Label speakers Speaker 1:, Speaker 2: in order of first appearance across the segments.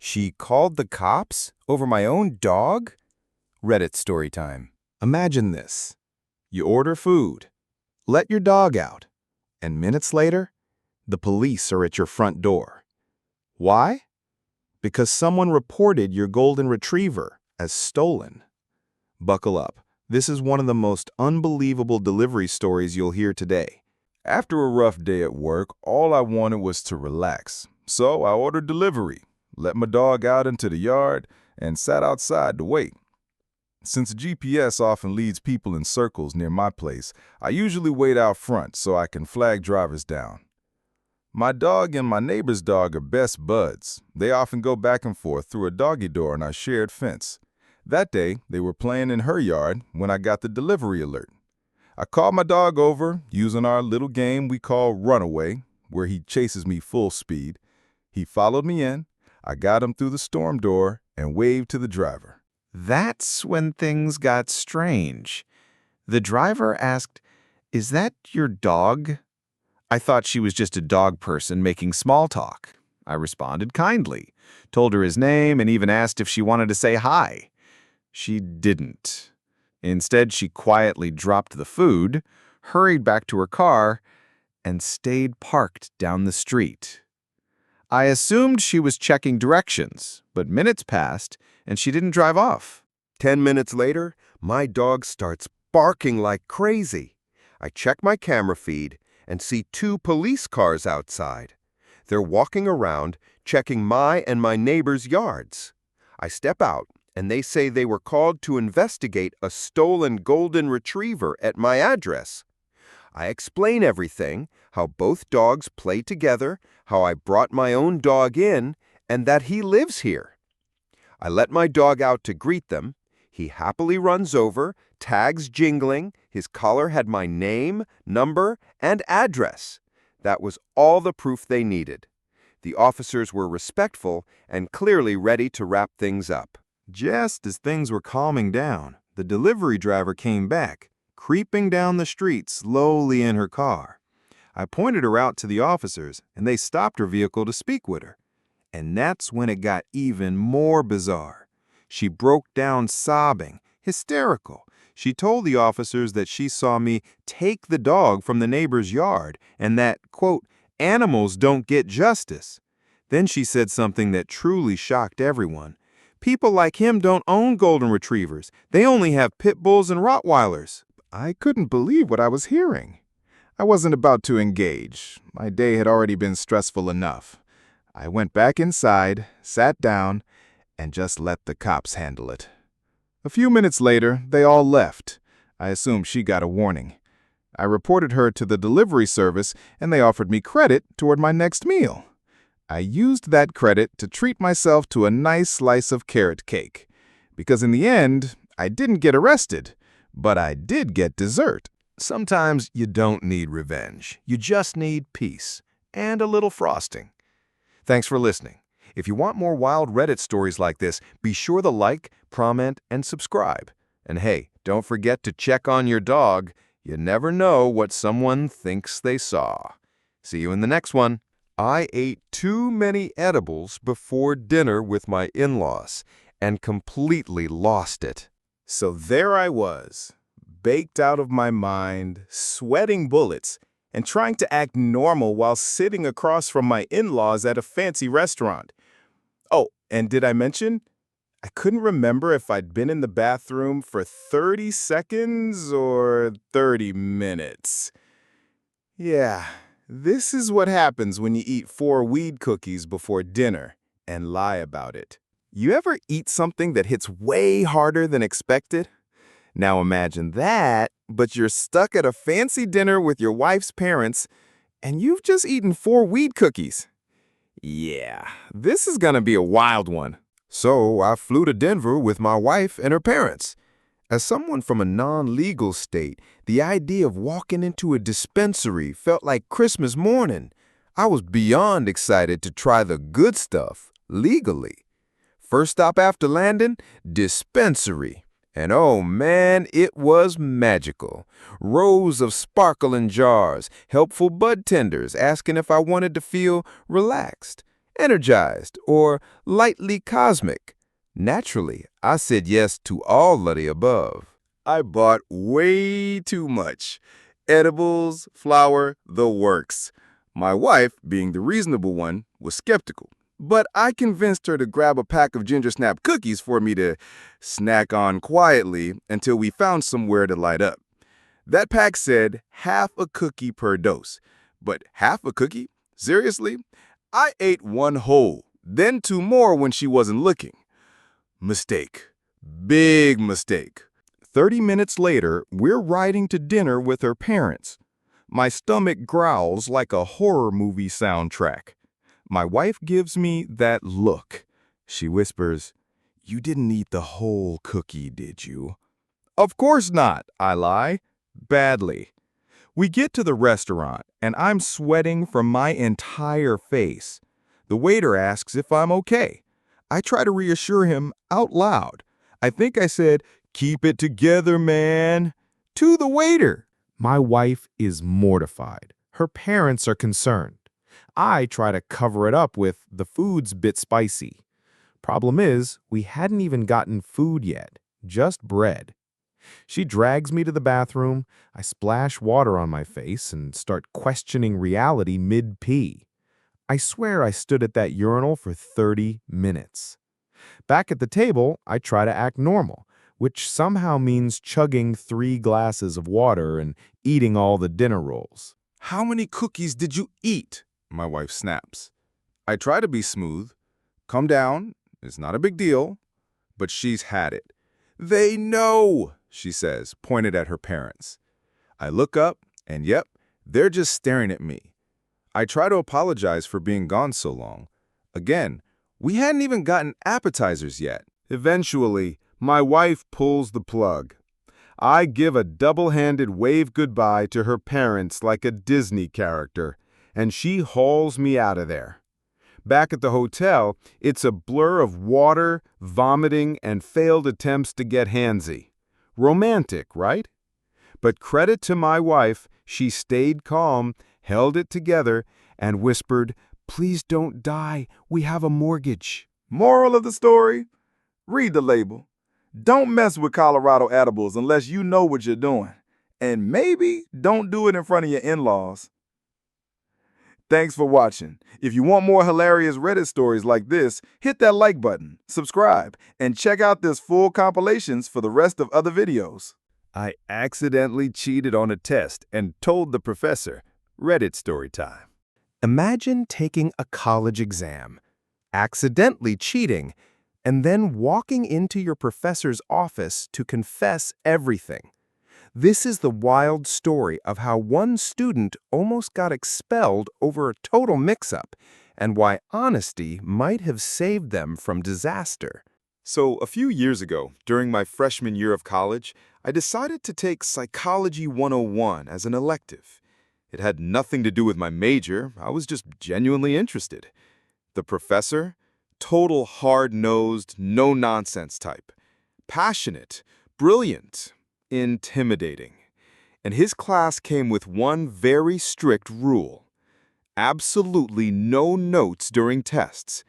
Speaker 1: She called the cops over my own dog? Reddit story time.
Speaker 2: Imagine this. You order food, let your dog out, and minutes later, the police are at your front door. Why? Because someone reported your golden retriever as stolen. Buckle up. This is one of the most unbelievable delivery stories you'll hear today.
Speaker 1: After a rough day at work, all I wanted was to relax. So I ordered delivery, let my dog out into the yard, and sat outside to wait. Since GPS often leads people in circles near my place, I usually wait out front so I can flag drivers down. My dog and my neighbor's dog are best buds. They often go back and forth through a doggy door on our shared fence. That day, they were playing in her yard when I got the delivery alert. I called my dog over using our little game we call Runaway, where he chases me full speed. He followed me in, I got him through the storm door, and waved to the driver.
Speaker 3: That's when things got strange. The driver asked, "Is that your dog?" I thought she was just a dog person making small talk. I responded kindly, told her his name, and even asked if she wanted to say hi. She didn't. Instead, she quietly dropped the food, hurried back to her car, and stayed parked down the street. I assumed she was checking directions, but minutes passed, and she didn't drive off.
Speaker 4: 10 minutes later, my dog starts barking like crazy. I check my camera feed and see 2 police cars outside. They're walking around, checking my and my neighbor's yards. I step out, and they say they were called to investigate a stolen golden retriever at my address. I explain everything, how both dogs play together, how I brought my own dog in, and that he lives here. I let my dog out to greet them. He happily runs over, tags jingling. His collar had my name, number, and address. That was all the proof they needed. The officers were respectful and clearly ready to wrap things up.
Speaker 2: Just as things were calming down, the delivery driver came back, creeping down the street slowly in her car. I pointed her out to the officers, and they stopped her vehicle to speak with her. And that's when it got even more bizarre. She broke down sobbing, hysterical. She told the officers that she saw me take the dog from the neighbor's yard and that, quote, "animals don't get justice." Then she said something that truly shocked everyone. People like him don't own golden retrievers. They only have pit bulls and Rottweilers. I couldn't believe what I was hearing. I wasn't about to engage. My day had already been stressful enough. I went back inside, sat down, and just let the cops handle it. A few minutes later, they all left. I assumed she got a warning. I reported her to the delivery service, and they offered me credit toward my next meal. I used that credit to treat myself to a nice slice of carrot cake. Because in the end, I didn't get arrested, but I did get dessert.
Speaker 3: Sometimes you don't need revenge. You just need peace and a little frosting. Thanks for listening. If you want more wild Reddit stories like this, be sure to like, comment, and subscribe. And hey, don't forget to check on your dog. You never know what someone thinks they saw. See you in the next one.
Speaker 4: I ate too many edibles before dinner with my in-laws and completely lost it.
Speaker 2: So there I was, baked out of my mind, sweating bullets, and trying to act normal while sitting across from my in-laws at a fancy restaurant. Oh, and did I mention? I couldn't remember if I'd been in the bathroom for 30 seconds or 30 minutes. Yeah, this is what happens when you eat 4 weed cookies before dinner and lie about it. You ever eat something that hits way harder than expected? Now imagine that, but you're stuck at a fancy dinner with your wife's parents, and you've just eaten 4 weed cookies. Yeah, this is gonna be a wild one.
Speaker 4: So I flew to Denver with my wife and her parents. As someone from a non-legal state, the idea of walking into a dispensary felt like Christmas morning. I was beyond excited to try the good stuff legally. First stop after landing, dispensary. And oh man, it was magical. Rows of sparkling jars, helpful bud tenders asking if I wanted to feel relaxed, energized, or lightly cosmic? Naturally, I said yes to all of the above. I bought way too much. Edibles, flour, the works. My wife, being the reasonable one, was skeptical. But I convinced her to grab a pack of Ginger Snap cookies for me to snack on quietly until we found somewhere to light up. That pack said half a cookie per dose. But half a cookie? Seriously? I ate one whole, then two more when she wasn't looking. Mistake. Big mistake. 30 minutes later, we're riding to dinner with her parents. My stomach growls like a horror movie soundtrack. My wife gives me that look. She whispers, "You didn't eat the whole cookie, did you?" "Of course not," I lie. Badly. We get to the restaurant, and I'm sweating from my entire face. The waiter asks if I'm okay. I try to reassure him out loud. I think I said, "Keep it together, man," to the waiter.
Speaker 3: My wife is mortified. Her parents are concerned. I try to cover it up with the food's bit spicy. Problem is, we hadn't even gotten food yet, just bread. She drags me to the bathroom. I splash water on my face and start questioning reality mid-pee. I swear I stood at that urinal for 30 minutes. Back at the table, I try to act normal, which somehow means chugging 3 glasses of water and eating all the dinner rolls.
Speaker 1: "How many cookies did you eat?" my wife snaps. I try to be smooth. "Calm down. It's not a big deal." But she's had it. "They know," she says, pointed at her parents. I look up, and yep, they're just staring at me. I try to apologize for being gone so long. Again, we hadn't even gotten appetizers yet. Eventually, my wife pulls the plug. I give a double-handed wave goodbye to her parents like a Disney character, and she hauls me out of there. Back at the hotel, it's a blur of water, vomiting, and failed attempts to get handsy. Romantic, right? But credit to my wife, she stayed calm, held it together, and whispered, "Please don't die, we have a mortgage." Moral of the story? Read the label. Don't mess with Colorado edibles unless you know what you're doing. And maybe don't do it in front of your in-laws. Thanks for watching. If you want more hilarious Reddit stories like this, hit that like button, subscribe, and check out this full compilations for the rest of other videos. I accidentally cheated on a test and told the professor. Reddit story time.
Speaker 4: Imagine taking a college exam, accidentally cheating, and then walking into your professor's office to confess everything. This is the wild story of how one student almost got expelled over a total mix-up, and why honesty might have saved them from disaster.
Speaker 2: So, a few years ago, during my freshman year of college, I decided to take Psychology 101 as an elective. It had nothing to do with my major, I was just genuinely interested. The professor? Total hard-nosed, no-nonsense type. Passionate, brilliant, intimidating. And his class came with one very strict rule. Absolutely no notes during tests.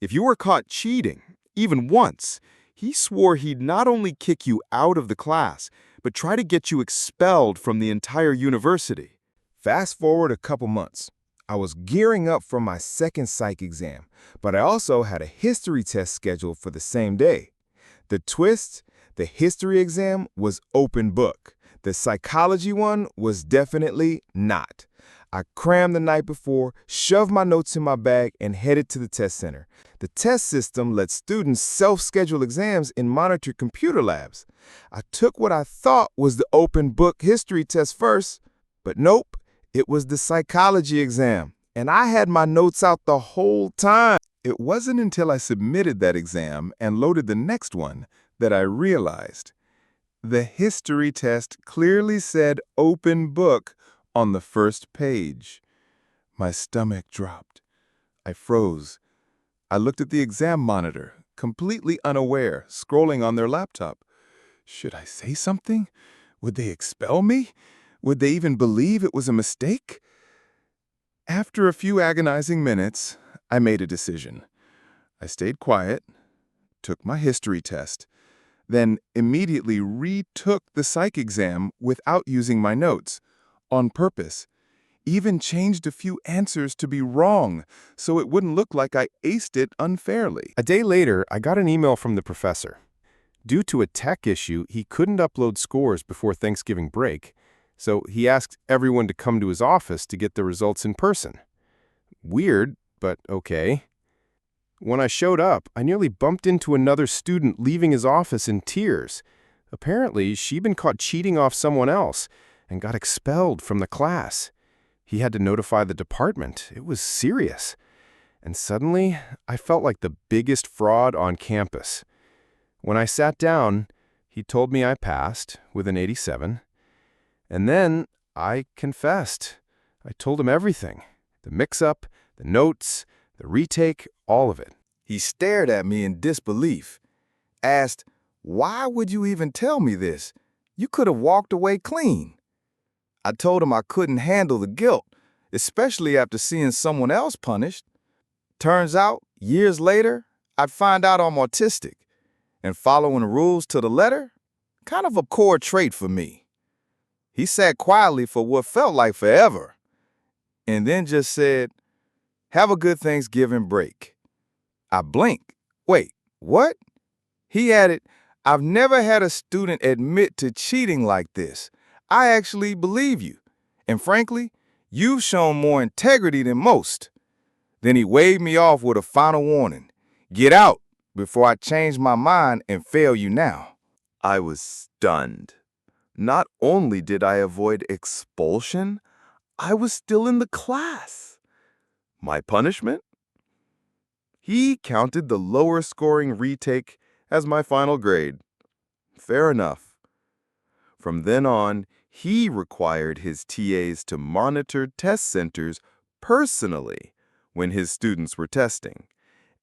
Speaker 2: If you were caught cheating, even once, he swore he'd not only kick you out of the class, but try to get you expelled from the entire university.
Speaker 1: Fast forward a couple months. I was gearing up for my second psych exam, but I also had a history test scheduled for the same day. The twist, the history exam was open book. The psychology one was definitely not. I crammed the night before, shoved my notes in my bag, and headed to the test center. The test system lets students self-schedule exams in monitored computer labs. I took what I thought was the open book history test first, but nope. It was the psychology exam, and I had my notes out the whole time. It wasn't until I submitted that exam and loaded the next one that I realized. The history test clearly said open book on the first page. My stomach dropped. I froze. I looked at the exam monitor, completely unaware, scrolling on their laptop. Should I say something? Would they expel me? Would they even believe it was a mistake? After a few agonizing minutes, I made a decision. I stayed quiet, took my history test, then immediately retook the psych exam without using my notes, on purpose. Even changed a few answers to be wrong, so it wouldn't look like I aced it unfairly.
Speaker 4: A day later, I got an email from the professor. Due to a tech issue, he couldn't upload scores before Thanksgiving break, so he asked everyone to come to his office to get the results in person. Weird, but okay. When I showed up, I nearly bumped into another student leaving his office in tears. Apparently, she'd been caught cheating off someone else and got expelled from the class. He had to notify the department. It was serious. And suddenly, I felt like the biggest fraud on campus. When I sat down, he told me I passed with an 87. And then I confessed. I told him everything. The mix-up, the notes, the retake, all of it.
Speaker 1: He stared at me in disbelief, asked, "Why would you even tell me this? You could have walked away clean." I told him I couldn't handle the guilt, especially after seeing someone else punished. Turns out, years later, I'd find out I'm autistic, and following the rules to the letter, kind of a core trait for me. He sat quietly for what felt like forever, and then just said, "Have a good Thanksgiving break." I blinked. Wait, what? He added, "I've never had a student admit to cheating like this. I actually believe you. And frankly, you've shown more integrity than most." Then he waved me off with a final warning. "Get out before I change my mind and fail you now." I was stunned. Not only did I avoid expulsion, I was still in the class. My punishment? He counted the lower scoring retake as my final grade. Fair enough. From then on, he required his TAs to monitor test centers personally when his students were testing,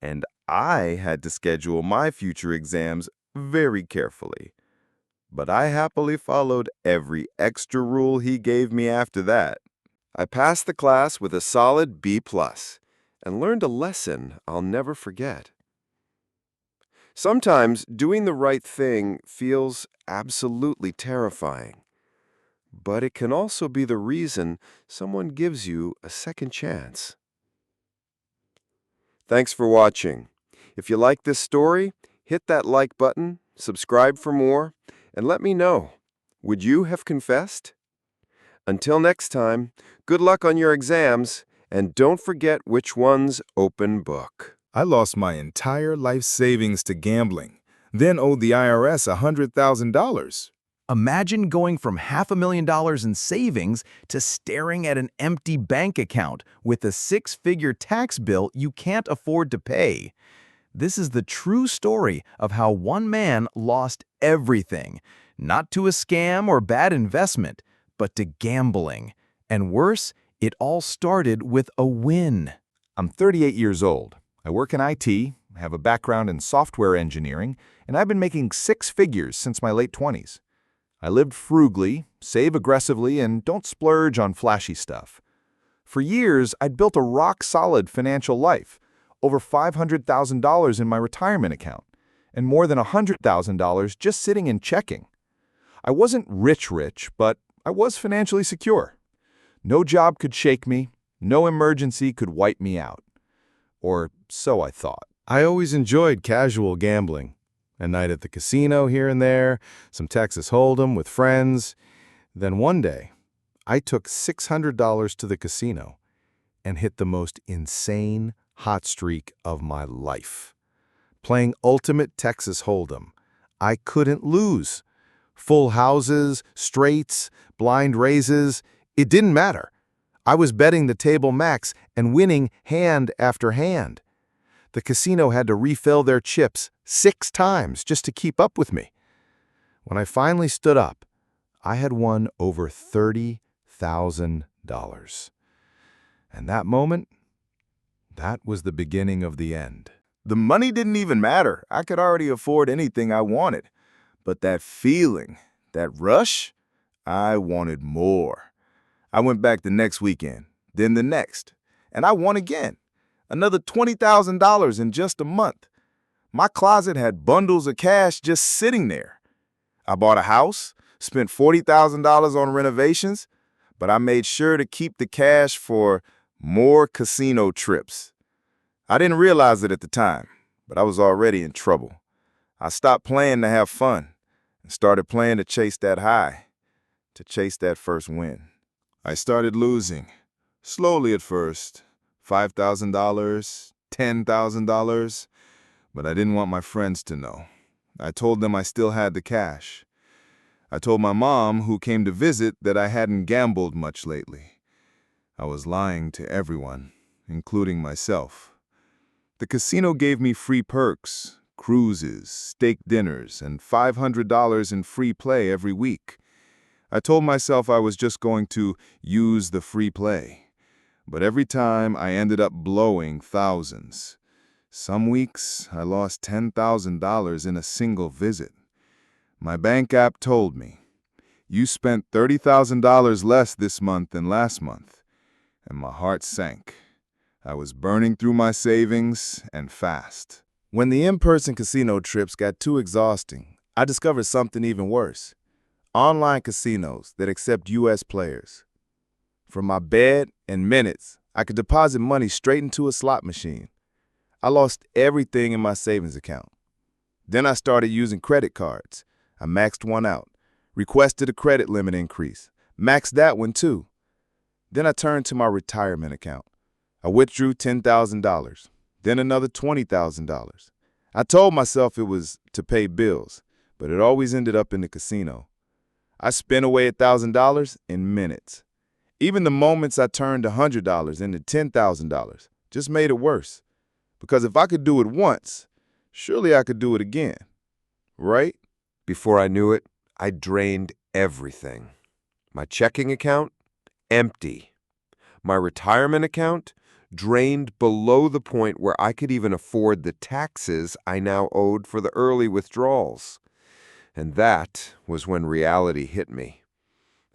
Speaker 1: and I had to schedule my future exams very carefully. But I happily followed every extra rule he gave me after that. I passed the class with a solid B+ and learned a lesson I'll never forget. Sometimes doing the right thing feels absolutely terrifying, but it can also be the reason someone gives you a second chance. Thanks for watching. If you like this story, hit that like button, subscribe for more, and let me know, would you have confessed? Until next time, good luck on your exams, and don't forget which one's open book. I lost my entire life savings to gambling, then owed the IRS $100,000.
Speaker 3: Imagine going from $500,000 in savings to staring at an empty bank account with a six-figure tax bill you can't afford to pay. This is the true story of how one man lost everything, not to a scam or bad investment, but to gambling. And worse, it all started with a win.
Speaker 1: I'm 38 years old. I work in IT, have a background in software engineering, and I've been making six figures since my late 20s. I lived frugally, save aggressively, and don't splurge on flashy stuff. For years, I'd built a rock-solid financial life, over $500,000 in my retirement account, and more than $100,000 just sitting in checking. I wasn't rich, but I was financially secure. No job could shake me, no emergency could wipe me out. Or so I thought.
Speaker 4: I always enjoyed casual gambling. A night at the casino here and there, some Texas Hold'em with friends. Then one day, I took $600 to the casino and hit the most insane hot streak of my life. Playing Ultimate Texas Hold'em, I couldn't lose. Full houses, straights, blind raises, it didn't matter. I was betting the table max and winning hand after hand. The casino had to refill their chips 6 times just to keep up with me. When I finally stood up, I had won over $30,000. And that moment, that was the beginning of the end.
Speaker 1: The money didn't even matter. I could already afford anything I wanted. But that feeling, that rush, I wanted more. I went back the next weekend, then the next, and I won again. Another $20,000 in just a month. My closet had bundles of cash just sitting there. I bought a house, spent $40,000 on renovations, but I made sure to keep the cash for more casino trips. I didn't realize it at the time, but I was already in trouble. I stopped playing to have fun and started playing to chase that high, to chase that first win. I started losing, slowly at first, $5,000, $10,000, but I didn't want my friends to know. I told them I still had the cash. I told my mom, who came to visit, that I hadn't gambled much lately. I was lying to everyone, including myself. The casino gave me free perks, cruises, steak dinners, and $500 in free play every week. I told myself I was just going to use the free play. But every time I ended up blowing thousands. Some weeks I lost $10,000 in a single visit. My bank app told me, "You spent $30,000 less this month than last month." And my heart sank. I was burning through my savings and fast. When the in-person casino trips got too exhausting, I discovered something even worse. Online casinos that accept U.S. players. From my bed, in minutes, I could deposit money straight into a slot machine. I lost everything in my savings account. Then I started using credit cards. I maxed one out, requested a credit limit increase, maxed that one too. Then I turned to my retirement account. I withdrew $10,000, then another $20,000. I told myself it was to pay bills, but it always ended up in the casino. I spent away $1,000 in minutes. Even the moments I turned $100 into $10,000 just made it worse. Because if I could do it once, surely I could do it again. Right?
Speaker 4: Before I knew it, I drained everything. My checking account, empty. My retirement account, drained below the point where I could even afford the taxes I now owed for the early withdrawals. And that was when reality hit me.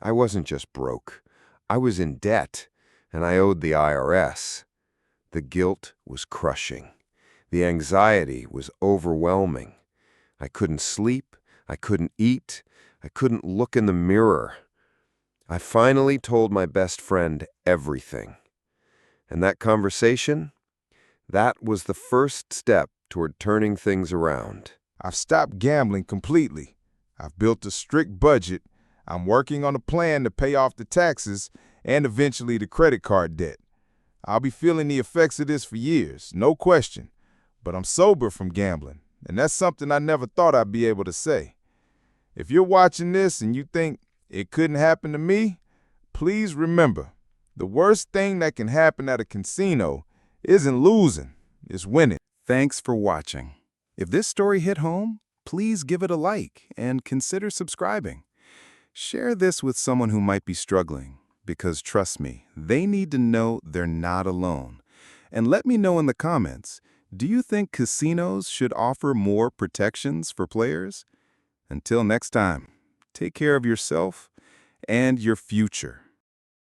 Speaker 4: I wasn't just broke. I was in debt, and I owed the IRS. The guilt was crushing. The anxiety was overwhelming. I couldn't sleep. I couldn't eat. I couldn't look in the mirror. I finally told my best friend everything. And that conversation, that was the first step toward turning things around.
Speaker 1: I've stopped gambling completely. I've built a strict budget. I'm working on a plan to pay off the taxes and eventually the credit card debt. I'll be feeling the effects of this for years, no question. But I'm sober from gambling, and that's something I never thought I'd be able to say. If you're watching this and you think it couldn't happen to me, please remember, the worst thing that can happen at a casino isn't losing, it's winning. Thanks for watching. If this story hit home, please give it a like and consider subscribing. Share this with someone who might be struggling, because trust me, they need to know they're not alone. And let me know in the comments, do you think casinos should offer more protections for players? Until next time, take care of yourself and your future.